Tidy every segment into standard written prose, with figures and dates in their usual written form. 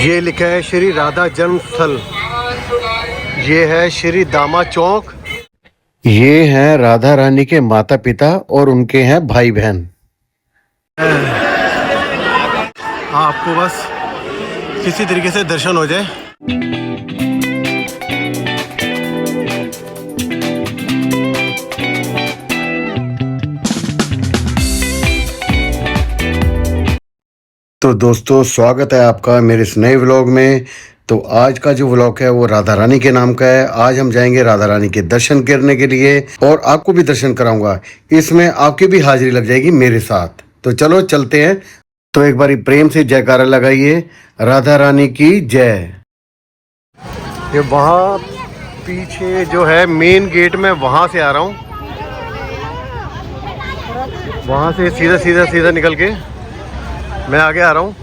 ये लिखा है श्री राधा जन्म स्थल। ये है श्री दामा चौक। ये हैं राधा रानी के माता पिता और उनके हैं भाई बहन। आपको बस किसी तरीके से दर्शन हो जाए। तो दोस्तों, स्वागत है आपका मेरे इस नए व्लॉग में। तो आज का जो व्लॉग है वो राधा रानी के नाम का है। आज हम जाएंगे राधा रानी के दर्शन करने के लिए और आपको भी दर्शन कराऊंगा। इसमें आपकी भी हाजिरी लग जाएगी मेरे साथ। तो चलो चलते हैं। तो एक बारी प्रेम से जयकारा लगाइए, राधा रानी की जय। ये वहाँ पीछे जो है मेन गेट, में वहाँ से आ रहा हूँ। वहाँ से सीधा निकल के मैं आगे आ रहा हूँ।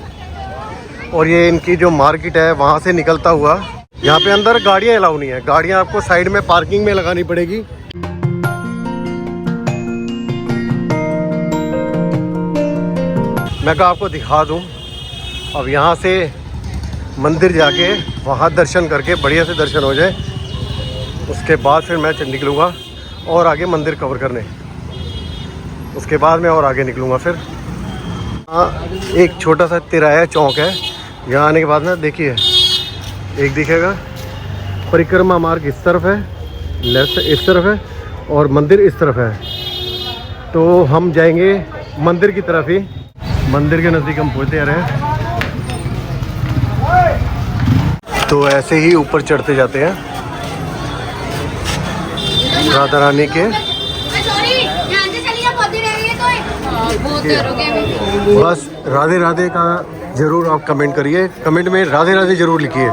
और ये इनकी जो मार्केट है वहाँ से निकलता हुआ, यहाँ पे अंदर गाड़ियाँ अलाउ नहीं है। गाड़ियाँ आपको साइड में पार्किंग में लगानी पड़ेगी। मैं कहा आपको दिखा दूँ। अब यहाँ से मंदिर जाके वहाँ दर्शन करके बढ़िया से दर्शन हो जाए, उसके बाद फिर मैं निकलूँगा और आगे मंदिर कवर करने। उसके बाद मैं और आगे निकलूँगा फिर। एक छोटा सा तिराया चौक है। यहाँ आने के बाद ना देखिए, एक दिखेगा परिक्रमा मार्ग इस तरफ है, लेफ्ट इस तरफ है और मंदिर इस तरफ है। तो हम जाएंगे मंदिर की तरफ ही। मंदिर के नज़दीक हम पहुँचते आ रहे हैं। तो ऐसे ही ऊपर चढ़ते जाते हैं राधा रानी के। बस राधे राधे का ज़रूर आप कमेंट करिए। कमेंट में राधे राधे ज़रूर लिखिए।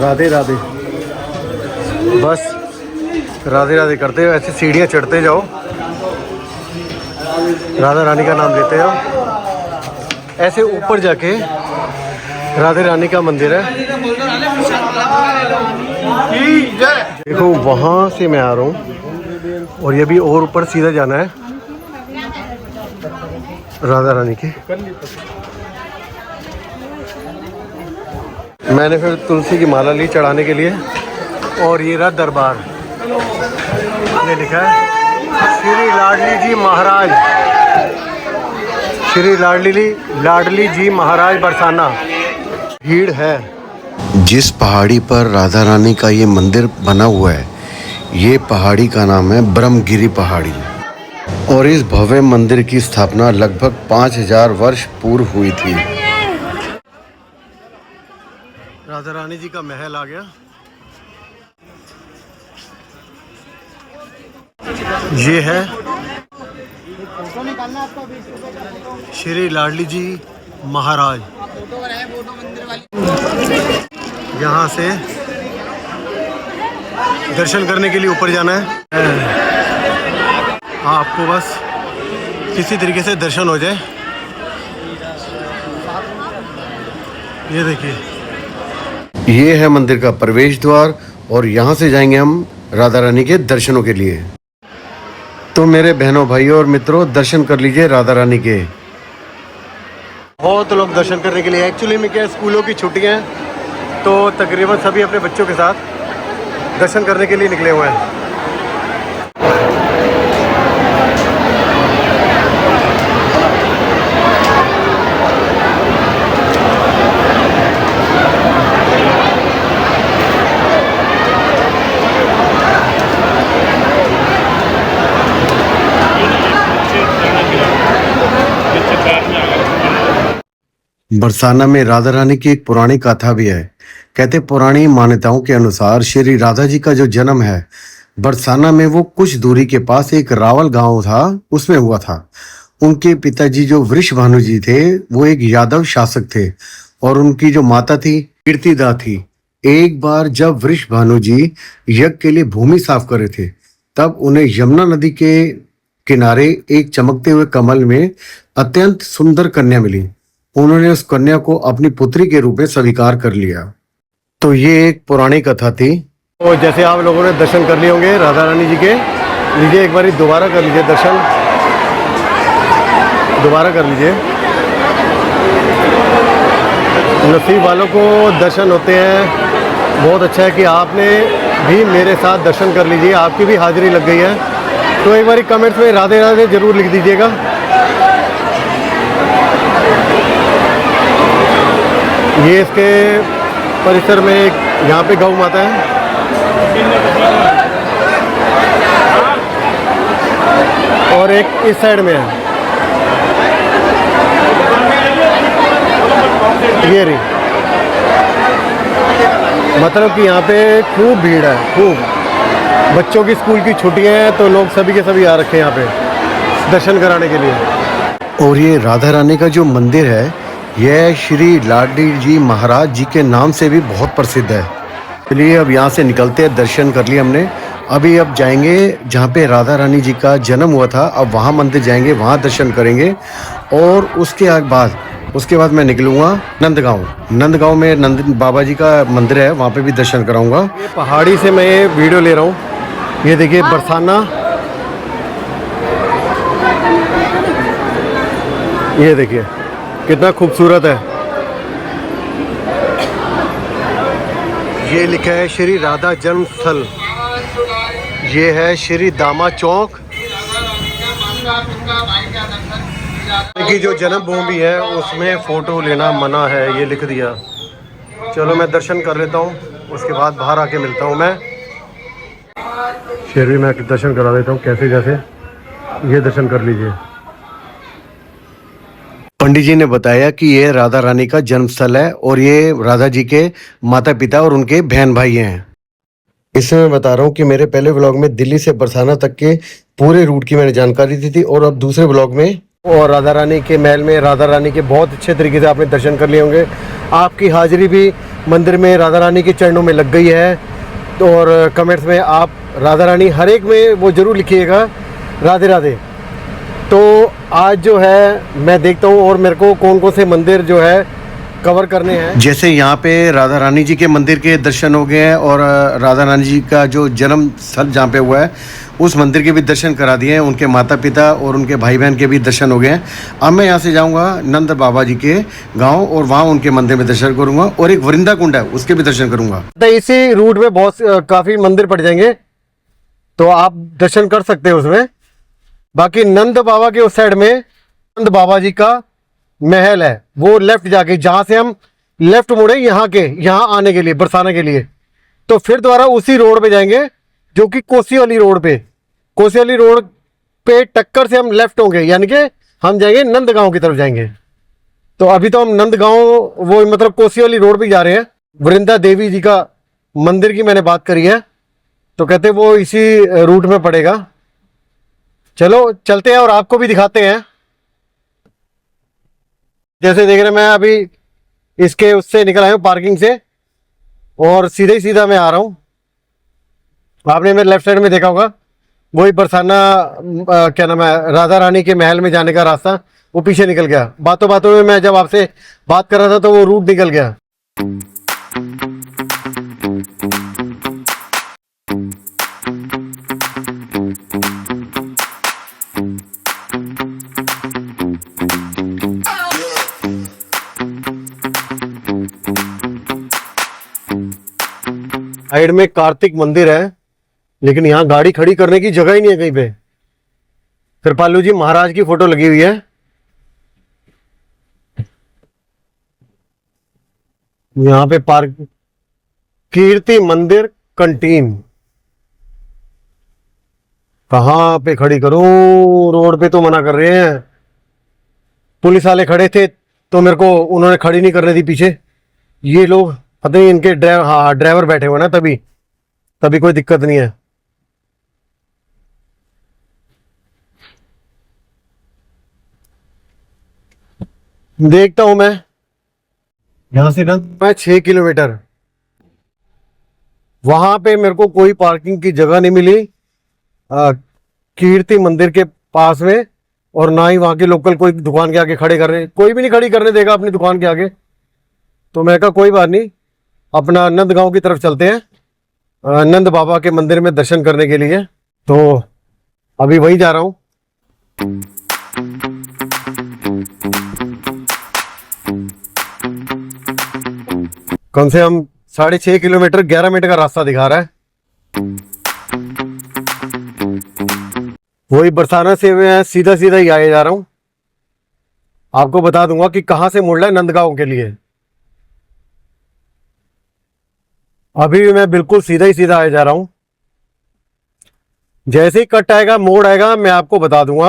राधे राधे, बस राधे राधे करते हो। ऐसे सीढ़ियाँ चढ़ते जाओ, राधा रानी का नाम लेते जाओ। ऐसे ऊपर जाके राधे रानी का मंदिर है। देखो वहाँ से मैं आ रहा हूँ और ये भी और ऊपर सीधा जाना है राधा रानी के। मैंने फिर तुलसी की माला ली चढ़ाने के लिए। और ये रहा दरबार। ये लिखा है श्री लाडली जी महाराज, श्री लाडली जी महाराज बरसाना। भीड़ है। जिस पहाड़ी पर राधा रानी का ये मंदिर बना हुआ है, ये पहाड़ी का नाम है ब्रह्मगिरी पहाड़ी। और इस भव्य मंदिर की स्थापना लगभग 5000 वर्ष पूर्व हुई थी। राधा रानी जी का महल आ गया। ये है श्री लाडली जी महाराज। यहाँ से दर्शन करने के लिए ऊपर जाना है। आपको बस किसी तरीके से दर्शन हो जाए। ये देखिए, ये है मंदिर का प्रवेश द्वार और यहाँ से जाएंगे हम राधा रानी के दर्शनों के लिए। तो मेरे बहनों भाइयों और मित्रों, दर्शन कर लीजिए राधा रानी के। बहुत लोग दर्शन करने के लिए, एक्चुअली में क्या, स्कूलों की छुट्टियां हैं तो तकरीबन सभी अपने बच्चों के साथ दर्शन करने के लिए निकले हुए हैं। बरसाना में राधा रानी की एक पुरानी कथा भी है। कहते पुरानी मान्यताओं के अनुसार श्री राधा जी का जो जन्म है बरसाना में, वो कुछ दूरी के पास एक रावल गांव था, उसमें हुआ था। उनके पिताजी जो वृषभानु जी थे वो एक यादव शासक थे और उनकी जो माता थी कीर्तिदा थी। एक बार जब वृषभानु जी यज्ञ के लिए भूमि साफ कर रहे थे, तब उन्हें यमुना नदी के किनारे एक चमकते हुए कमल में अत्यंत सुंदर कन्या मिली। उन्होंने उस कन्या को अपनी पुत्री के रूप में स्वीकार कर लिया। तो ये एक पुरानी कथा थी। तो जैसे आप लोगों ने दर्शन कर लिए होंगे राधा रानी जी के, लीजिए एक बार दोबारा कर लीजिए दर्शन, दोबारा कर लीजिए। नसीब वालों को दर्शन होते हैं। बहुत अच्छा है कि आपने भी मेरे साथ दर्शन कर लीजिए, आपकी भी हाजिरी लग गई है। तो एक बार कमेंट्स में राधे राधे ज़रूर लिख दीजिएगा। ये इसके परिसर में एक यहाँ पे गौ माता है। और एक इस साइड में है, ये रही। मतलब कि यहाँ पे खूब भीड़ है, खूब। बच्चों की स्कूल की छुट्टियां हैं तो लोग सभी के सभी आ रखे हैं यहाँ पे दर्शन कराने के लिए। और ये राधा रानी का जो मंदिर है, यह श्री लाडी जी महाराज जी के नाम से भी बहुत प्रसिद्ध है। चलिए अब यहाँ से निकलते हैं, दर्शन कर लिए हमने। अभी अब जाएंगे जहाँ पे राधा रानी जी का जन्म हुआ था, अब वहाँ मंदिर जाएंगे, वहाँ दर्शन करेंगे। और उसके बाद मैं निकलूँगा नंदगांव में नंद बाबा जी का मंदिर है, वहाँ पे भी दर्शन कराऊंगा। ये पहाड़ी से मैं ये वीडियो ले रहा हूँ। ये देखिए बरसाना, ये देखिए कितना खूबसूरत है। ये लिखा है श्री राधा जन्म स्थल। ये है श्री दामा चौक की जो जन्मभूमि है, उसमें फ़ोटो लेना मना है, ये लिख दिया। चलो मैं दर्शन कर लेता हूँ, उसके बाद बाहर आके मिलता हूँ। मैं फिर भी मैं दर्शन करा देता हूँ कैसे जैसे। ये दर्शन कर लीजिए। पंडित जी ने बताया कि ये राधा रानी का जन्म स्थल है और ये राधा जी के माता पिता और उनके बहन भाई हैं। इसमें मैं बता रहा हूँ कि मेरे पहले व्लॉग में दिल्ली से बरसाना तक के पूरे रूट की मैंने जानकारी दी थी, और अब दूसरे व्लॉग में और राधा रानी के महल में राधा रानी के बहुत अच्छे तरीके से आपने दर्शन कर लिए होंगे। आपकी हाजिरी भी मंदिर में राधा रानी के चरणों में लग गई है। तो और कमेंट्स में आप राधा रानी हर एक में वो ज़रूर लिखिएगा राधे राधे। तो आज जो है मैं देखता हूँ और मेरे को कौन कौन से मंदिर जो है कवर करने हैं। जैसे यहाँ पे राधा रानी जी के मंदिर के दर्शन हो गए हैं, और राधा रानी जी का जो जन्म स्थल जहाँ पे हुआ है उस मंदिर के भी दर्शन करा दिए हैं। उनके माता पिता और उनके भाई बहन के भी दर्शन हो गए हैं। अब मैं यहाँ से जाऊँगा नंद बाबा जी के गाँव, और वहाँ उनके मंदिर में दर्शन करूँगा, और एक वृंदा कुंड है उसके भी दर्शन करूँगा। तो इसी रूट में बहुत काफ़ी मंदिर पड़ जाएंगे, तो आप दर्शन कर सकते हो उसमें। बाकी नंद बाबा के उस साइड में नंद बाबा जी का महल है, वो लेफ्ट जाके, जहां से हम लेफ्ट मुड़े यहाँ आने के लिए बरसाना के लिए, तो फिर दोबारा उसी रोड पे जाएंगे जो कि कोसी वाली रोड पे टक्कर से हम लेफ्ट होंगे, यानी कि हम जाएंगे नंदगांव की तरफ जाएंगे। तो अभी तो हम नंदगांव वो मतलब कोसी वाली रोड पे जा रहे हैं। वृंदा देवी जी का मंदिर की मैंने बात करी है, तो कहते वो इसी रूट में पड़ेगा। चलो चलते हैं और आपको भी दिखाते हैं। जैसे देख रहे हैं, मैं अभी इसके उससे निकल आया हूँ पार्किंग से, और सीधे ही सीधा मैं आ रहा हूँ। आपने मेरे लेफ्ट साइड में देखा होगा वही बरसाना क्या नाम है, राधा रानी के महल में जाने का रास्ता, वो पीछे निकल गया। बातों बातों में मैं जब आपसे बात कर रहा था तो वो रूट निकल गया। साइड में कार्तिक मंदिर है, लेकिन यहाँ गाड़ी खड़ी करने की जगह ही नहीं है कहीं पे। कृपालू जी महाराज की फोटो लगी हुई है। यहाँ पे पार्क कीर्ति मंदिर कंटीन, कहाँ पे खड़ी करूं? रोड पे तो मना कर रहे हैं। पुलिस वाले खड़े थे तो मेरे को उन्होंने खड़ी नहीं करने दी पीछे। ये लोग पता नहीं इनके ड्राइवर बैठे हुए ना, तभी कोई दिक्कत नहीं है। देखता हूं मैं यहां से ना, मैं 6 किलोमीटर, वहां पे मेरे को कोई पार्किंग की जगह नहीं मिली कीर्ति मंदिर के पास में, और ना ही वहां के लोकल कोई दुकान के आगे खड़े कर रहे, कोई भी नहीं खड़ी करने देगा अपनी दुकान के आगे। तो मैं कहा कोई बात नहीं, अपना नंदगांव की तरफ चलते हैं, नंद बाबा के मंदिर में दर्शन करने के लिए। तो अभी वहीं जा रहा हूँ। कम से कम 6.5 किलोमीटर 11 मिनट का रास्ता दिखा रहा है। वही बरसाना से मैं सीधा सीधा ही आए जा रहा हूँ। आपको बता दूंगा कि कहाँ से मुड़ना है नंदगांव के लिए। अभी भी मैं बिल्कुल सीधा ही सीधा आए जा रहा हूँ। जैसे ही कट आएगा, मोड़ आएगा, मैं आपको बता दूंगा।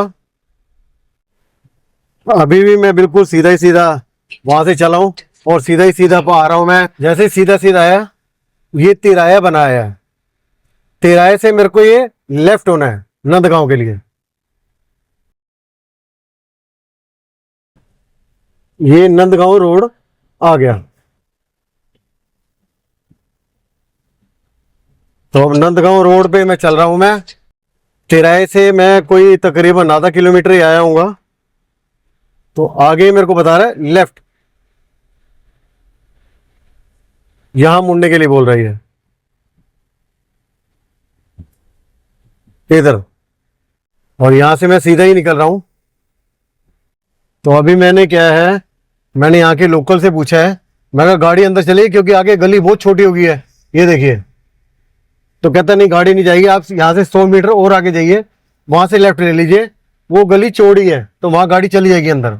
अभी भी मैं बिल्कुल सीधा ही सीधा वहां से चला हूँ और सीधा ही सीधा आ रहा हूँ। मैं जैसे ही सीधा सीधा आया, ये तिराया बनाया है। तिराहे से मेरे को ये लेफ्ट होना है नंदगांव के लिए। ये नंदगांव रोड आ गया। तो अब नंदगांव रोड पे मैं चल रहा हूं। मैं तिराहे से मैं कोई तकरीबन आधा किलोमीटर ही आया हूँगा। तो आगे मेरे को बता रहा है लेफ्ट, यहां मुड़ने के लिए बोल रही है, इधर। और यहां से मैं सीधा ही निकल रहा हूं। तो अभी मैंने क्या है, मैंने यहाँ के लोकल से पूछा है। मैं कहा गाड़ी अंदर चलिए क्योंकि आगे गली बहुत छोटी हो गई है, ये देखिए। तो कहता नहीं, गाड़ी नहीं जाएगी, आप यहाँ से 100 मीटर और आगे जाइए, वहां से लेफ्ट ले लीजिए, वो गली चौड़ी है तो वहां गाड़ी चली जाएगी अंदर।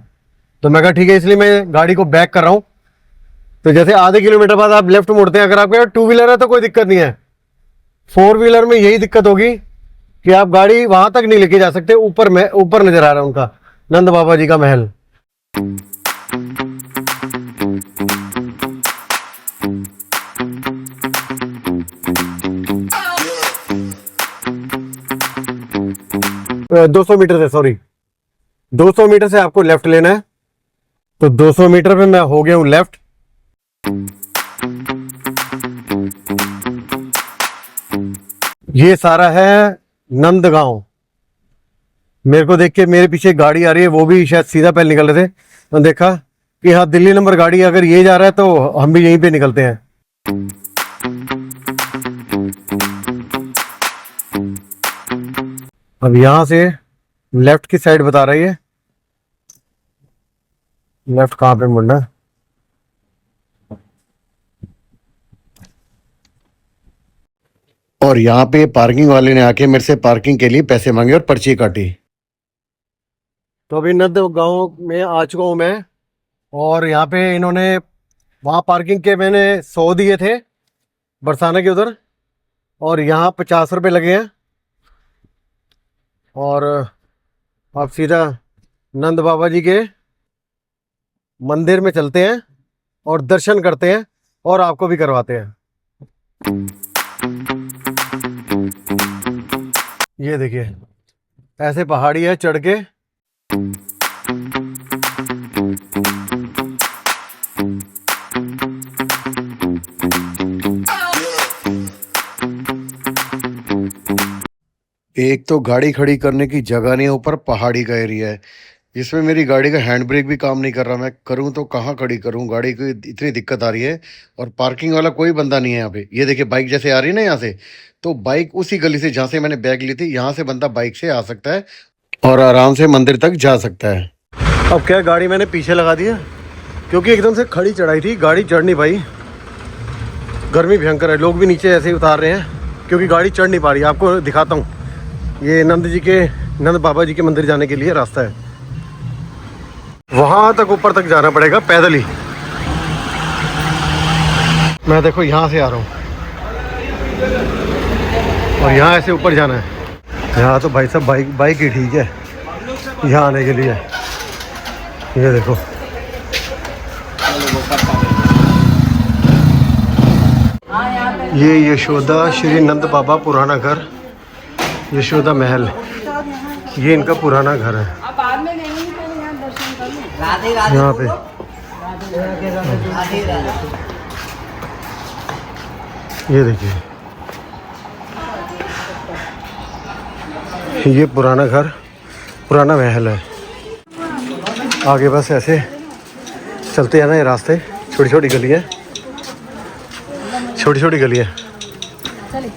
तो मैं कहा ठीक है, इसलिए मैं गाड़ी को बैक कर रहा हूँ। तो जैसे आधे किलोमीटर बाद आप लेफ्ट मुड़ते हैं, अगर आपके 2 व्हीलर है तो कोई दिक्कत नहीं है। 4 व्हीलर में यही दिक्कत होगी कि आप गाड़ी वहां तक नहीं लेके जा सकते। ऊपर में ऊपर नजर आ रहा है उनका नंद बाबा जी का महल। अ, 200 मीटर से, सॉरी 200 मीटर से आपको लेफ्ट लेना है। तो 200 मीटर पे मैं हो गया हूं लेफ्ट। ये सारा है नंदगांव। मेरे को देख के मेरे पीछे गाड़ी आ रही है, वो भी शायद सीधा पहले निकल रहे थे। मैंने देखा कि हाँ दिल्ली नंबर गाड़ी, अगर ये जा रहा है तो हम भी यहीं पे निकलते हैं। अब यहां से लेफ्ट की साइड बता रही है, लेफ्ट कहां पे मुड़ना है। और यहाँ पे पार्किंग वाले ने आके मेरे से पार्किंग के लिए पैसे मांगे और पर्ची काटी। तो अभी नंदगांव में आ चुका हूँ मैं। और यहाँ पे इन्होंने वहाँ पार्किंग के मैंने 100 दिए थे बरसाना के उधर, और यहाँ 50 रुपये लगे हैं। और आप सीधा नंद बाबा जी के मंदिर में चलते हैं और दर्शन करते हैं और आपको भी करवाते हैं। ये देखिए, ऐसे पहाड़ी है चढ़ के। एक तो गाड़ी खड़ी करने की जगह नहीं है, ऊपर पहाड़ी का एरिया है। इसमें मेरी गाड़ी का हैंड ब्रेक भी काम नहीं कर रहा। मैं करूं तो कहाँ खड़ी करूं, गाड़ी को इतनी दिक्कत आ रही है। और पार्किंग वाला कोई बंदा नहीं है यहाँ पे। ये देखिए बाइक जैसे आ रही है ना यहाँ से, तो बाइक उसी गली से जहाँ से मैंने बैग ली थी, यहाँ से बंदा बाइक से आ सकता है और आराम से मंदिर तक जा सकता है। अब क्या, गाड़ी मैंने पीछे लगा दी है क्योंकि एकदम से खड़ी चढ़ाई थी, गाड़ी चढ़ नहीं पाई। गर्मी भयंकर है, लोग भी नीचे ऐसे ही उतार रहे हैं क्योंकि गाड़ी चढ़ नहीं पा रही। आपको दिखाता हूँ, ये नंद बाबा जी के मंदिर जाने के लिए रास्ता है। वहां तक ऊपर तक जाना पड़ेगा पैदल ही। मैं देखो यहाँ से आ रहा हूँ और यहाँ ऐसे ऊपर जाना है। यहाँ तो भाई साहब बाइक ही ठीक है यहाँ आने के लिए। ये देखो, ये यशोदा श्री नंद बाबा पुराना घर, यशोदा महल, ये इनका पुराना घर है। यहाँ पे ये देखिए, ये पुराना घर, पुराना महल है। आगे बस ऐसे चलते हैं ना, ये रास्ते छोटी छोटी गली है। छोटी छोटी गलियाँ। चले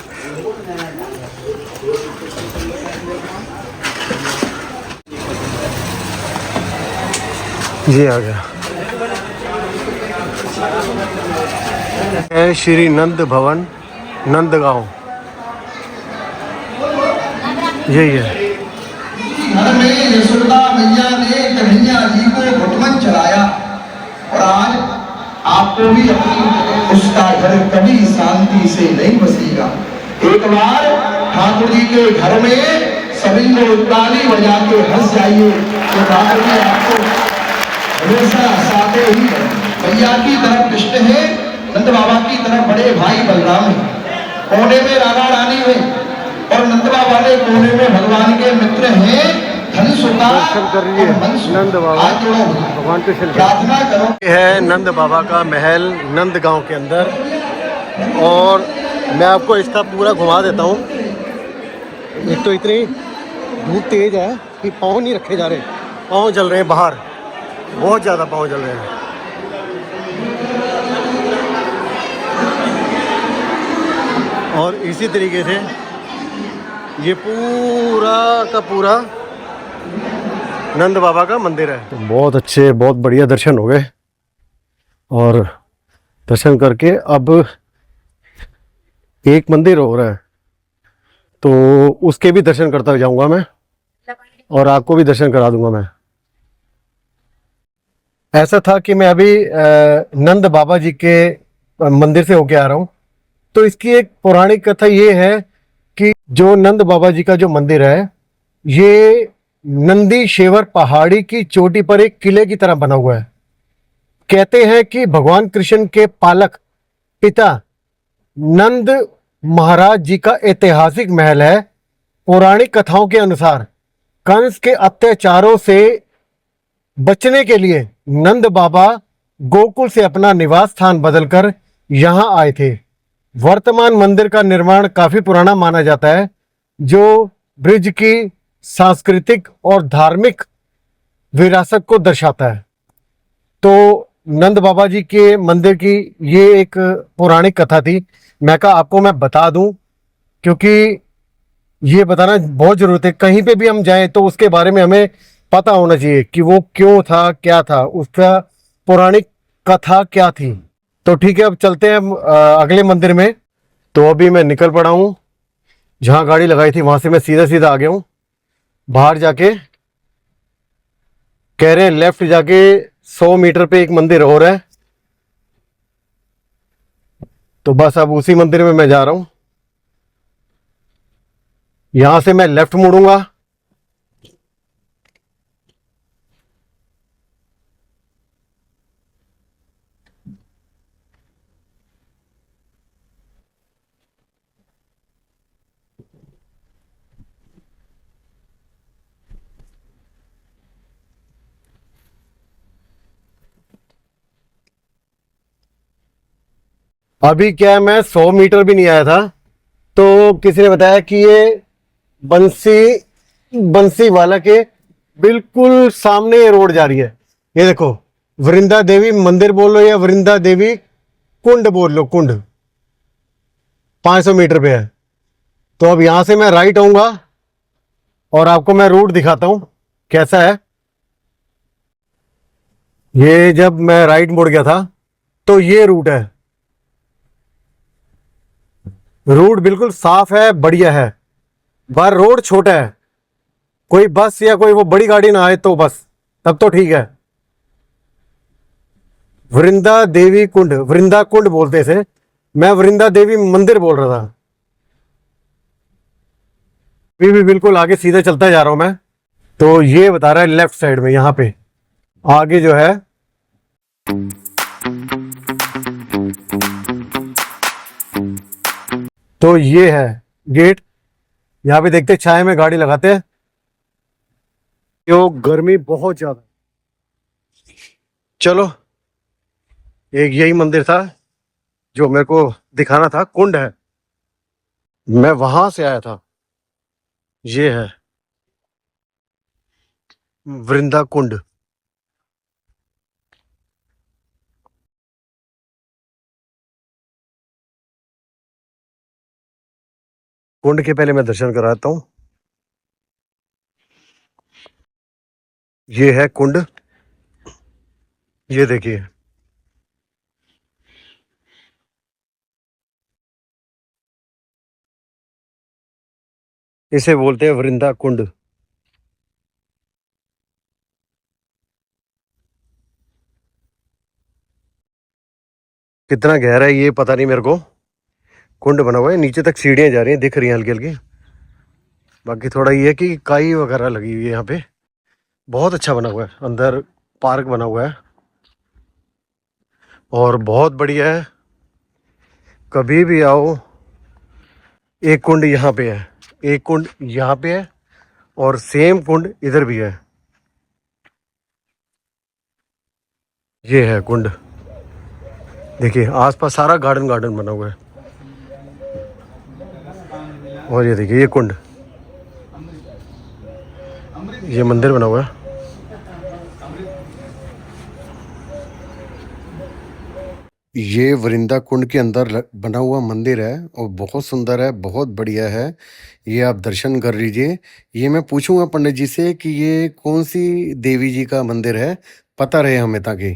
ये आ गया है श्री नंद भवन नंदगांव, यही है। घर में यशोदा मैया ने कन्हैया जी को घुटमन चलाया और आज आपको भी अपनी उसका घर कभी शांति से नहीं बसेगा। एक बार ठाकुर जी के घर में सभी लोग ताली बजा के हंस जाइए तो ठाकुर जी आपको हमेशा हंसाते ही है। मैया की तरफ कृष्ण है, नंद बाबा की तरफ बड़े भाई बलराम है, कोने में राधा रानी है और नंद बाबा ने कोने में भगवान के मित्र हैं दर्शन कर लिए नंद बाबा भगवान कृष्ण के। प्रार्थना करो। ये है नंद बाबा का महल नंदगांव के अंदर, और मैं आपको इसका पूरा घुमा देता हूँ। एक तो इतनी धूप तेज है कि पाँव नहीं रखे जा रहे, पाँव जल रहे हैं बाहर, बहुत ज़्यादा पाँव जल रहे हैं। और इसी तरीके से ये पूरा का पूरा नंद बाबा का मंदिर है। तो बहुत अच्छे, बहुत बढ़िया दर्शन हो गए, और दर्शन करके अब एक मंदिर हो रहा है तो उसके भी दर्शन करता जाऊंगा मैं, और आपको भी दर्शन करा दूंगा मैं। ऐसा था कि मैं अभी नंद बाबा जी के मंदिर से होके आ रहा हूँ। तो इसकी एक पौराणिक कथा ये है कि जो नंद बाबा जी का जो मंदिर है, ये नंदी शेवर पहाड़ी की चोटी पर एक किले की तरह बना हुआ है। कहते हैं कि भगवान कृष्ण के पालक पिता नंद महाराज जी का ऐतिहासिक महल है। पौराणिक कथाओं के अनुसार कंस के अत्याचारों से बचने के लिए नंद बाबा गोकुल से अपना निवास स्थान बदलकर यहां आए थे। वर्तमान मंदिर का निर्माण काफी पुराना माना जाता है, जो ब्रिज की सांस्कृतिक और धार्मिक विरासत को दर्शाता है। तो नंद बाबा जी के मंदिर की ये एक पौराणिक कथा थी, मैं कहा आपको मैं बता दूं, क्योंकि ये बताना बहुत जरूरत है। कहीं पे भी हम जाएं तो उसके बारे में हमें पता होना चाहिए कि वो क्यों था, क्या था, उसका पौराणिक कथा क्या थी। तो ठीक है, अब चलते हैं अगले मंदिर में। तो अभी मैं निकल पड़ा हूँ, जहाँ गाड़ी लगाई थी वहां से मैं सीधा सीधा आ गया हूँ। बाहर जाके कह रहे हैं लेफ्ट जाके 100 मीटर पे एक मंदिर और है, तो बस अब उसी मंदिर में मैं जा रहा हूँ। यहां से मैं लेफ्ट मुड़ूंगा, अभी क्या है, मैं 100 मीटर भी नहीं आया था तो किसी ने बताया कि ये बंसी वाला के बिल्कुल सामने ये रोड जा रही है। ये देखो, वृंदा देवी मंदिर बोल लो या वृंदा देवी कुंड बोल लो, कुंड 500 मीटर पे है। तो अब यहां से मैं राइट आऊंगा और आपको मैं रूट दिखाता हूं कैसा है। ये जब मैं राइट मुड़ गया था तो ये रूट है, रोड बिल्कुल साफ है, बढ़िया है। बाहर रोड छोटा है, कोई बस या कोई वो बड़ी गाड़ी ना आए तो बस, तब तो ठीक है। वृंदा देवी कुंड, वृंदा कुंड बोलते थे, मैं वृंदा देवी मंदिर बोल रहा था। अभी भी बिल्कुल आगे सीधे चलता जा रहा हूं मैं। तो ये बता रहा है लेफ्ट साइड में, यहां पे आगे जो है तो ये है गेट। यहां पे देखते छाए में गाड़ी लगाते हैं, क्यों गर्मी बहुत ज्यादा। चलो, एक यही मंदिर था जो मेरे को दिखाना था, कुंड है, मैं वहां से आया था। ये है वृंदा कुंड। कुंड के पहले मैं दर्शन कराता हूँ। ये है कुंड, ये देखिए। इसे बोलते हैं वृंदा कुंड। कितना गहरा है ये पता नहीं मेरे को। कुंड बना हुआ है, नीचे तक सीढ़ियां जा रही हैं, दिख रही हैं हल्की हल्की। बाकी थोड़ा ये है कि काई वगैरह लगी हुई है यहाँ पे। बहुत अच्छा बना हुआ है, अंदर पार्क बना हुआ है और बहुत बढ़िया है। कभी भी आओ। एक कुंड यहाँ पे है, एक कुंड यहाँ पे है और सेम कुंड इधर भी है। ये है कुंड, देखिए आसपास सारा गार्डन गार्डन बना हुआ है। और ये देखिए ये कुंड, ये मंदिर बना हुआ है। ये वृंदा कुंड के अंदर बना हुआ मंदिर है और बहुत सुंदर है, बहुत बढ़िया है। ये आप दर्शन कर लीजिए। ये मैं पूछूंगा पंडित जी से कि ये कौन सी देवी जी का मंदिर है, पता रहे हमें ताकि।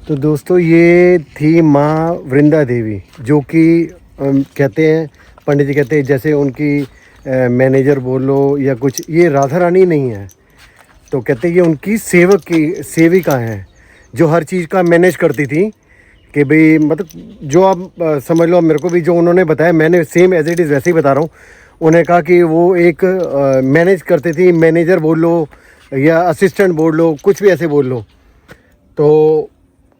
तो दोस्तों ये थी माँ वृंदा देवी, जो कि कहते हैं, पंडित जी कहते हैं जैसे उनकी मैनेजर बोलो या कुछ। ये राधा रानी नहीं है, तो कहते हैं ये उनकी सेवक की सेविका हैं, जो हर चीज़ का मैनेज करती थी। कि भाई मतलब जो आप समझ लो, मेरे को भी जो उन्होंने बताया मैंने सेम एज इट इज़ वैसे ही बता रहा हूँ। उन्हें कहा कि वो एक मैनेज करती थी, मैनेजर बोल लो या असिस्टेंट बोल लो, कुछ भी ऐसे बोल लो। तो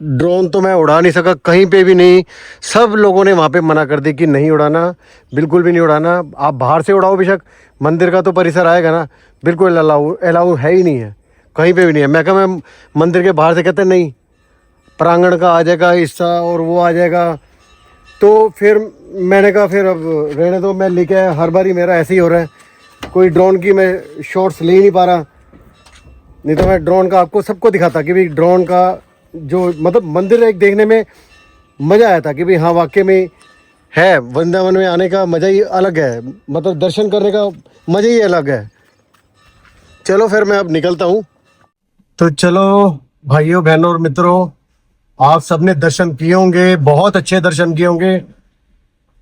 ड्रोन तो मैं उड़ा नहीं सका कहीं पे भी नहीं। सब लोगों ने वहाँ पे मना कर दी कि नहीं उड़ाना, बिल्कुल भी नहीं उड़ाना। आप बाहर से उड़ाओ बेशक, मंदिर का तो परिसर आएगा ना, बिल्कुल अलाउ है ही नहीं है, कहीं पे भी नहीं है। मैं कहा मैं मंदिर के बाहर से, कहते नहीं प्रांगण का आ जाएगा हिस्सा और वो आ जाएगा। तो फिर मैंने कहा फिर अब रहने दो, मैं लेके आया। हर बार ही मेरा ऐसे ही हो रहा है, कोई ड्रोन की मैं शॉट्स ले ही नहीं पा रहा। नहीं तो मैं ड्रोन का आपको सबको दिखाता कि भाई ड्रोन का जो मतलब मंदिर एक देखने में मज़ा आया था कि भाई हाँ वाकई में है, वृंदावन में आने का मज़ा ही अलग है, मतलब दर्शन करने का मज़ा ही अलग है। चलो फिर मैं अब निकलता हूँ। तो चलो भाइयों बहनों और मित्रों, आप सबने दर्शन किए होंगे, बहुत अच्छे दर्शन किए होंगे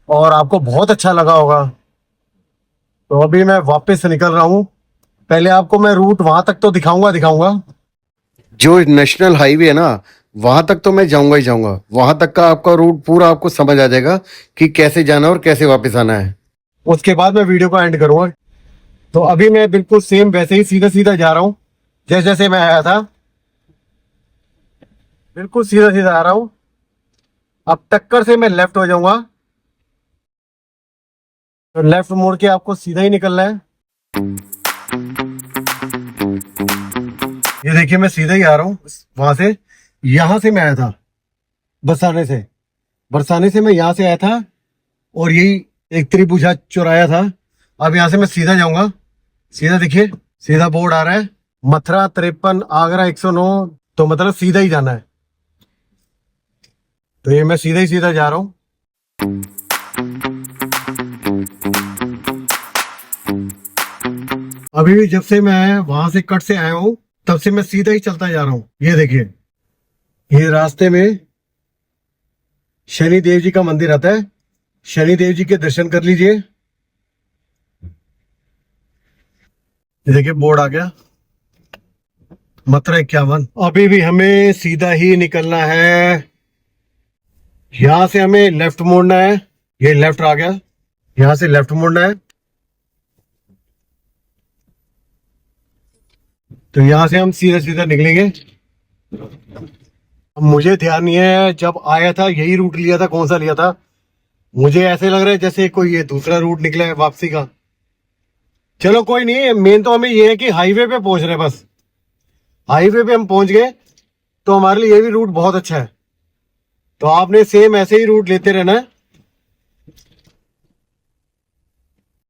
और आपको बहुत अच्छा लगा होगा। तो अभी मैं वापस निकल रहा हूँ। पहले आपको मैं रूट वहां तक तो दिखाऊंगा। जो नेशनल हाईवे है ना, वहां तक तो मैं जाऊंगा ही जाऊंगा। वहां तक का आपका रूट पूरा आपको समझ आ जाएगा कि कैसे जाना और कैसे वापस आना है। उसके बाद मैं वीडियो को एंड करूंगा। तो अभी मैं बिल्कुल सेम वैसे ही सीधा सीधा जा रहा हूँ, जैसे जैसे मैं आया था, बिल्कुल सीधा सीधा आ रहा हूँ। अब टक्कर से मैं लेफ्ट हो जाऊंगा, तो लेफ्ट मोड़ के आपको सीधा ही निकलना है। ये देखिए मैं सीधा ही आ रहा हूँ वहां से। यहां से मैं आया था बरसाने से मैं यहाँ से आया था और यही एक त्रिभुजा चौराया था। अब यहाँ से मैं सीधा जाऊंगा। सीधा देखिए, सीधा बोर्ड आ रहा है, मथुरा 53 आगरा 109, तो मतलब सीधा ही जाना है। तो ये मैं सीधा ही सीधा जा रहा हूँ। अभी भी जब से मैं वहां से कट से आया हूँ तब से मैं सीधा ही चलता जा रहा हूँ। ये देखिए, ये रास्ते में शनि देव जी का मंदिर आता है, शनि देव जी के दर्शन कर लीजिए। ये देखिए बोर्ड आ गया, मथुरा 51। अभी भी हमें सीधा ही निकलना है। यहां से हमें लेफ्ट मोड़ना है। ये लेफ्ट आ गया, यहां से लेफ्ट मोड़ना है। तो यहां से हम सीधा सीधा निकलेंगे। अब मुझे ध्यान नहीं है जब आया था यही रूट लिया था, कौन सा लिया था। मुझे ऐसे लग रहा है जैसे कोई ये दूसरा रूट निकला है वापसी का। चलो कोई नहीं, मेन तो हमें ये है कि हाईवे पे पहुंच रहे हैं। बस हाईवे पे हम पहुंच गए तो हमारे लिए ये भी रूट बहुत अच्छा है। तो आपने सेम ऐसे ही रूट लेते रहना है।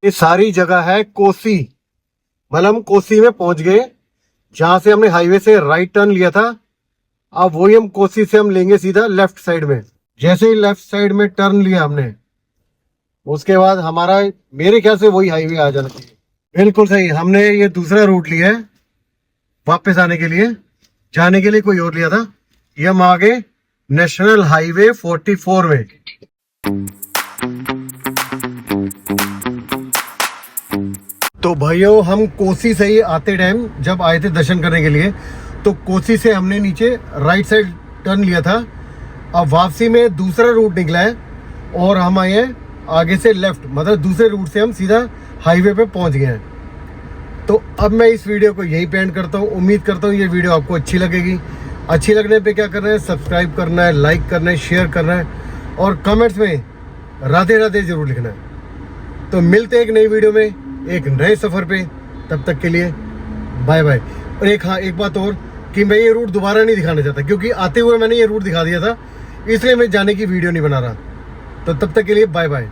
ये सारी जगह है कोसी, मतलब हम कोसी में पहुंच गए, जहां से हमने हाईवे से राइट टर्न लिया था। अब वही हम कोसी से हम लेंगे सीधा लेफ्ट साइड में। जैसे ही लेफ्ट साइड में टर्न लिया हमने, उसके बाद हमारा मेरे ख्याल से वही हाईवे आ जाना चाहिए। बिल्कुल सही, हमने ये दूसरा रूट लिया है वापस आने के लिए, जाने के लिए कोई और लिया था। ये हम आ गए नेशनल हाईवे 44 में। तो भाइयों हम कोसी से ही आते टाइम जब आए थे दर्शन करने के लिए, तो कोसी से हमने नीचे राइट साइड टर्न लिया था। अब वापसी में दूसरा रूट निकला है और हम आए हैं आगे से लेफ्ट, मतलब दूसरे रूट से हम सीधा हाईवे पे पहुंच गए हैं। तो अब मैं इस वीडियो को यही पेंड करता हूँ। उम्मीद करता हूँ ये वीडियो आपको अच्छी लगेगी। अच्छी लगने पे क्या करना है, सब्सक्राइब करना है, लाइक करना है, शेयर करना है और कमेंट्स में राधे राधे जरूर लिखना है। तो मिलते हैं एक नई वीडियो में, एक नए सफ़र पे। तब तक के लिए बाय बाय। और एक बात और कि मैं ये रूट दोबारा नहीं दिखाना चाहता, क्योंकि आते हुए मैंने ये रूट दिखा दिया था, इसलिए मैं जाने की वीडियो नहीं बना रहा। तो तब तक के लिए बाय बाय।